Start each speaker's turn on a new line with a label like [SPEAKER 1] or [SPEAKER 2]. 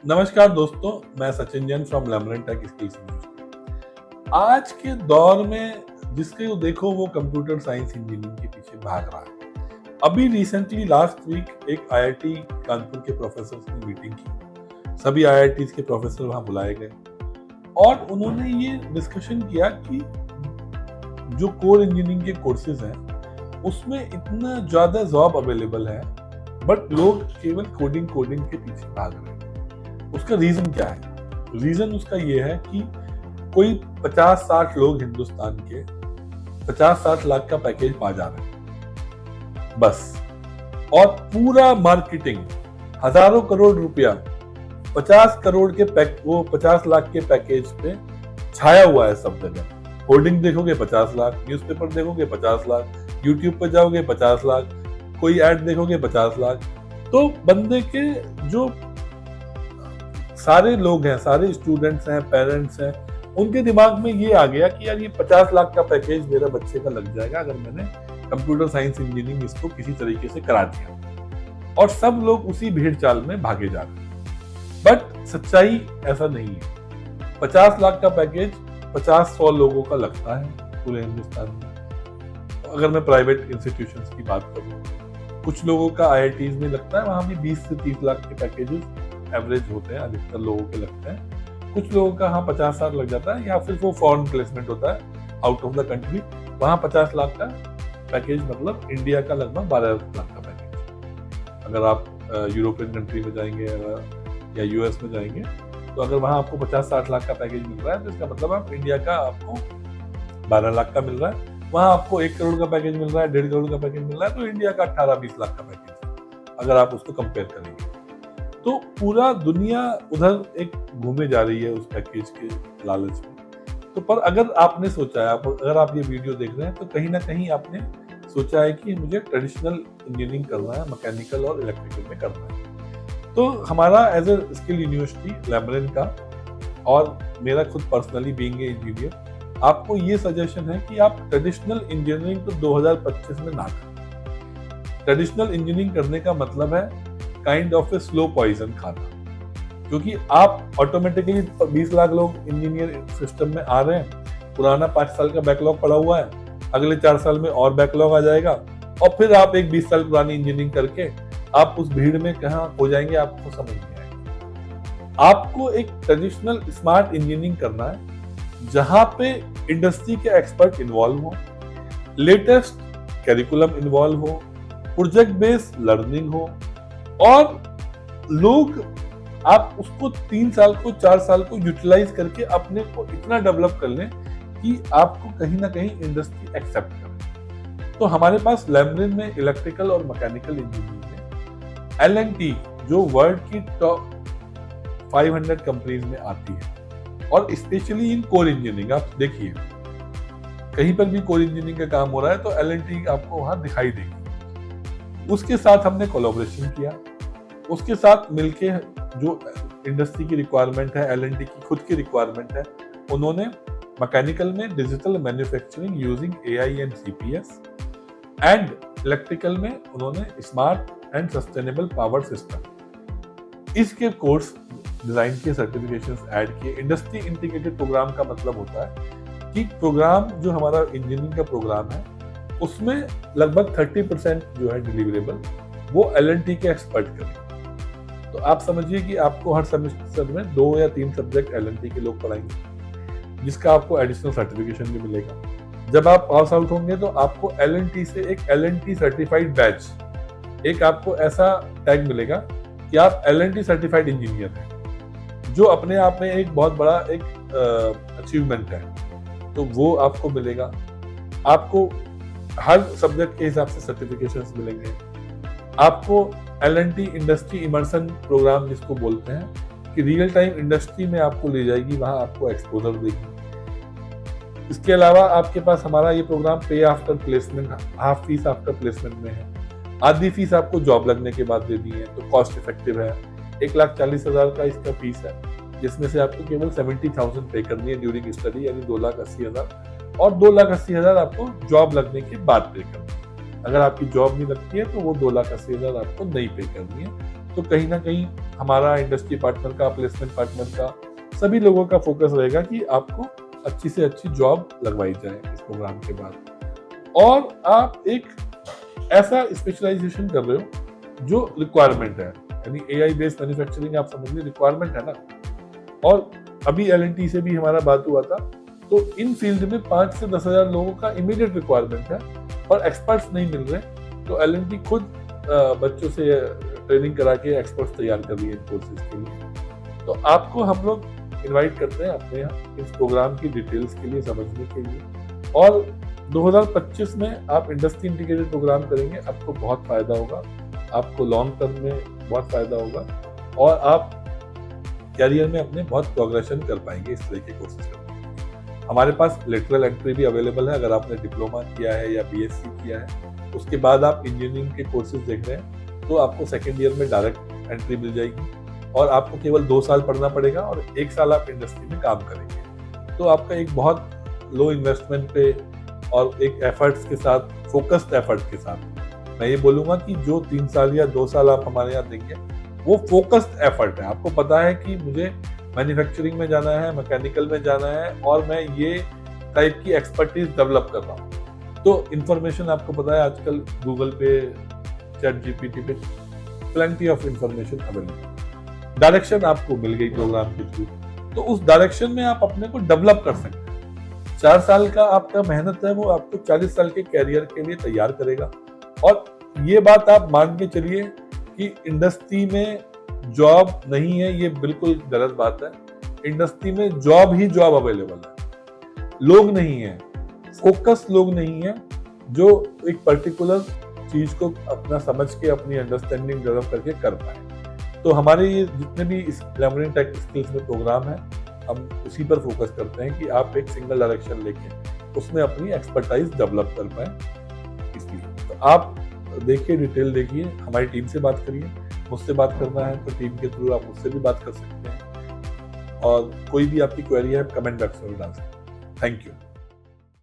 [SPEAKER 1] नमस्कार दोस्तों, मैं सचिन जैन फ्रॉम लेमरन टेक स्किल्स। आज के दौर में जिसके देखो वो कंप्यूटर साइंस इंजीनियरिंग के पीछे भाग रहा है। अभी रिसेंटली लास्ट वीक एक आईआईटी कानपुर के प्रोफेसर ने मीटिंग की। सभी आईआईटीज के प्रोफेसर वहां बुलाए गए और उन्होंने ये डिस्कशन किया कि जो कोर इंजीनियरिंग के कोर्सेज हैं उसमें इतना ज्यादा जॉब अवेलेबल है, बट लोग केवल कोडिंग के पीछे भाग रहे हैं। उसका रीजन क्या है? रीजन उसका ये है कि कोई 50-60 लोग हिंदुस्तान के 50-60 लाख का पैकेज पा जा रहे हैं बस, और पूरा मार्केटिंग हजारों करोड़ रुपया 50 करोड़ के वो 50 लाख के पैकेज पे छाया हुआ है सब जगह। होर्डिंग देखोगे 50 लाख, न्यूज़पेपर देखोगे 50 लाख, यूट्यूब पर जाओगे 50 लाख, कोई ऐड देखोगे 50 लाख। तो बंदे के जो सारे लोग हैं, सारे स्टूडेंट्स हैं, पेरेंट्स हैं, उनके दिमाग में ये आ गया कि यार ये 50 लाख का पैकेज मेरे बच्चे का लग जाएगा अगर मैंने कंप्यूटर साइंस इंजीनियरिंग इसको किसी तरीके से करा दिया, और सब लोग उसी भीड़ चाल में भागे जा रहे हैं। बट सच्चाई ऐसा नहीं है। 50 लाख का पैकेज 50-100 लोगों का लगता है पूरे हिंदुस्तान में। अगर मैं प्राइवेट इंस्टीट्यूशंस की बात करूँ, कुछ लोगों का आईआईटीज में लगता है, वहां भी 20 से 30 लाख के पैकेजेस एवरेज होते हैं, अधिकतर लोगों के लगते हैं। कुछ लोगों का 50 लाख लग जाता है, या फिर वो फॉरेन प्लेसमेंट होता है आउट ऑफ द कंट्री, वहां 50 लाख का पैकेज मतलब इंडिया का लगभग 12 लाख का पैकेज। अगर आप यूरोपियन कंट्री में जाएंगे या यूएस में जाएंगे, तो अगर वहां आपको 50-60 लाख का पैकेज मिल रहा है, तो इसका मतलब आप इंडिया का आपको 12 लाख का मिल रहा है। वहां आपको 1 करोड़ का पैकेज मिल रहा है, 1.5 करोड़ का पैकेज मिल रहा है, तो इंडिया का 18-20 लाख का पैकेज है अगर आप उसको कंपेयर करेंगे। तो पूरा दुनिया उधर एक घूमे जा रही है उस पैकेज के लालच में। तो पर अगर आपने सोचा है, अगर आप ये वीडियो देख रहे हैं, तो कहीं ना कहीं आपने सोचा है कि मुझे ट्रेडिशनल इंजीनियरिंग करना है, मैकेनिकल और इलेक्ट्रिकल में करना है। तो हमारा एज ए स्किल यूनिवर्सिटी लेमरन का, और मेरा खुद पर्सनली बीइंग ए इंजीनियर, आपको ये सजेशन है कि आप ट्रेडिशनल इंजीनियरिंग तो 2025 में ना करें। ट्रेडिशनल इंजीनियरिंग करने का मतलब है kind of a slow poison खाना, क्योंकि आप ऑटोमेटिकली 20 लाख लोग इंजीनियर सिस्टम में आ रहे हैं, पुराना 5 साल का बैकलॉग पड़ा हुआ है, अगले 4 साल में और बैकलॉग आ जाएगा, और फिर आप एक 20 साल पुरानी इंजीनियरिंग करके आप उस भीड़ में कहाँ हो जाएंगे आपको समझ नहीं आएगा। आपको एक ट्रेडिशनल स्मार्ट इंजीनियरिंग करना है जहां पे इंडस्ट्री के एक्सपर्ट इन्वॉल्व हो, लेटेस्ट करिकुलम इन्वॉल्व हो, प्रोजेक्ट बेस्ड लर्निंग हो, और लोग आप उसको 3 साल को 4 साल को यूटिलाइज करके अपने को इतना डेवलप कर लें कि आपको कहीं ना कहीं इंडस्ट्री एक्सेप्ट करे। तो हमारे पास लेमरन में इलेक्ट्रिकल और मैकेनिकल इंजीनियरिंग में L&T, जो वर्ल्ड की टॉप 500 कंपनीज में आती है, और स्पेशली इन कोर इंजीनियरिंग, आप देखिए कहीं पर भी कोर इंजीनियरिंग का काम हो रहा है तो L&T आपको वहां दिखाई देगी। उसके साथ हमने कोलैबोरेशन किया, उसके साथ मिलके जो इंडस्ट्री की रिक्वायरमेंट है, L&T की खुद की रिक्वायरमेंट है, उन्होंने मैकेनिकल में digital manufacturing using AI and CPS, and electrical में उन्होंने smart and sustainable power system, इसके कोर्स डिजाइन के सर्टिफिकेशंस ऐड किए। इंडस्ट्री इंटीग्रेटेड प्रोग्राम का मतलब होता है कि प्रोग्राम जो हमारा इंजीनियरिंग का प्रोग्राम है उसमें लगभग 30% जो है डिलीवरेबल वो L&T के एक्सपर्ट करें। तो आप समझिए कि आपको हर सेमेस्टर में 2 या 3 सब्जेक्ट L&T के लोग पढ़ाएंगे, जिसका आपको एडिशनल सर्टिफिकेशन भी मिलेगा। जब आप पास आउट होंगे तो आपको L&T से एक L&T सर्टिफाइड बैच, एक आपको ऐसा टैग मिलेगा कि आप L&T सर्टिफाइड इंजीनियर हैं, जो अपने आप में एक बहुत बड़ा एक अचीवमेंट है। तो वो आपको मिलेगा। आपको हर सब्जेक्ट के हिसाब से सर्टिफिकेशंस मिलेंगे। आपको L&T इंडस्ट्री इमर्सन प्रोग्राम जिसको बोलते हैं, कि रियल टाइम इंडस्ट्री में आपको ले जाएगी, वहां आपको एक्सपोजर देगी। इसके अलावा आपके पास हमारा ये प्रोग्राम पे after placement, half fees after placement में है, आधी फीस आपको जॉब लगने के बाद देनी है, तो कॉस्ट इफेक्टिव है। 1,40,000 का इसका फीस है, जिसमें से आपको केवल 70,000 पे करनी है ड्यूरिंग स्टडी, यानी 2,80,000, और 2,80,000 आपको जॉब लगने के बाद पे करनी है। अगर आपकी जॉब नहीं लगती है तो वो 2,80,000 आपको नहीं पे करनी है, तो कहीं ना कहीं हमारा इंडस्ट्री पार्टनर का, प्लेसमेंट पार्टनर का, सभी लोगों का फोकस रहेगा कि आपको अच्छी से अच्छी जॉब लगवाई जाए इस प्रोग्राम के बाद। और आप एक ऐसा स्पेशलाइजेशन कर रहे हो जो रिक्वायरमेंट है, यानी एआई बेस्ड मैन्युफैक्चरिंग, आप समझ लीजिए रिक्वायरमेंट है ना। और अभी एलएनटी से भी हमारा बात हुआ था, तो इन फील्ड में 5 से 10,000 लोगों का इमीडिएट रिक्वायरमेंट है और एक्सपर्ट्स नहीं मिल रहे, तो एलएनटी खुद बच्चों से ट्रेनिंग करा के एक्सपर्ट्स तैयार कर रही है इन कोर्सेज के लिए। तो आपको हम लोग इनवाइट करते हैं अपने यहाँ इस प्रोग्राम की डिटेल्स के लिए, समझने के लिए। और 2025 में आप इंडस्ट्री इंटीग्रेटेड प्रोग्राम करेंगे, आपको बहुत फायदा होगा, आपको लॉन्ग टर्म में बहुत फायदा होगा और आप कैरियर में अपने बहुत प्रोग्रेशन कर पाएंगे इस तरह के कोर्सेज करके। हमारे पास लेटरल एंट्री भी अवेलेबल है, अगर आपने डिप्लोमा किया है या बीएससी किया है, उसके बाद आप इंजीनियरिंग के कोर्सेज देख रहे हैं, तो आपको सेकेंड ईयर में डायरेक्ट एंट्री मिल जाएगी और आपको केवल 2 साल पढ़ना पड़ेगा और 1 साल आप इंडस्ट्री में काम करेंगे। तो आपका एक बहुत लो इन्वेस्टमेंट पे और एक एफर्ट्स के साथ, फोकस्ड एफर्ट के साथ, मैं ये बोलूँगा कि जो 3 साल या 2 साल आप हमारे यहाँ देंगे वो फोकस्ड एफर्ट है। आपको पता है कि मुझे मैन्युफैक्चरिंग में जाना है, मैकेनिकल में जाना है और मैं ये टाइप की एक्सपर्टीज डेवलप कर रहा हूँ। तो इन्फॉर्मेशन आपको पता है आजकल गूगल पे, चैट जीपीटी पे plenty of information available. Direction आपको मिल गई प्रोग्राम के थ्रू, तो उस डायरेक्शन में आप अपने को डेवलप कर सकते हैं। 4 साल का आपका मेहनत है वो आपको 40 साल के कैरियर के लिए तैयार करेगा। और ये बात आप मान के चलिए कि इंडस्ट्री में जॉब नहीं है, ये बिल्कुल गलत बात है। इंडस्ट्री में जॉब ही जॉब अवेलेबल है, लोग नहीं है, फोकस लोग नहीं है जो एक पर्टिकुलर चीज को अपना समझ के अपनी अंडरस्टैंडिंग डेवलप करके कर पाए। तो हमारे ये जितने भी इस लेमरिन टेक स्किल्स में प्रोग्राम है, हम उसी पर फोकस करते हैं कि आप एक सिंगल डायरेक्शन लेके उसमें अपनी एक्सपर्टाइज डेवलप कर पाए। इसलिए तो आप देखिए, डिटेल देखिए, हमारी टीम से बात करिए। मुझसे बात करना है तो टीम के थ्रू आप मुझसे भी बात कर सकते हैं, और कोई भी आपकी क्वेरी है कमेंट बॉक्स में डाल सकते हैं। Thank you.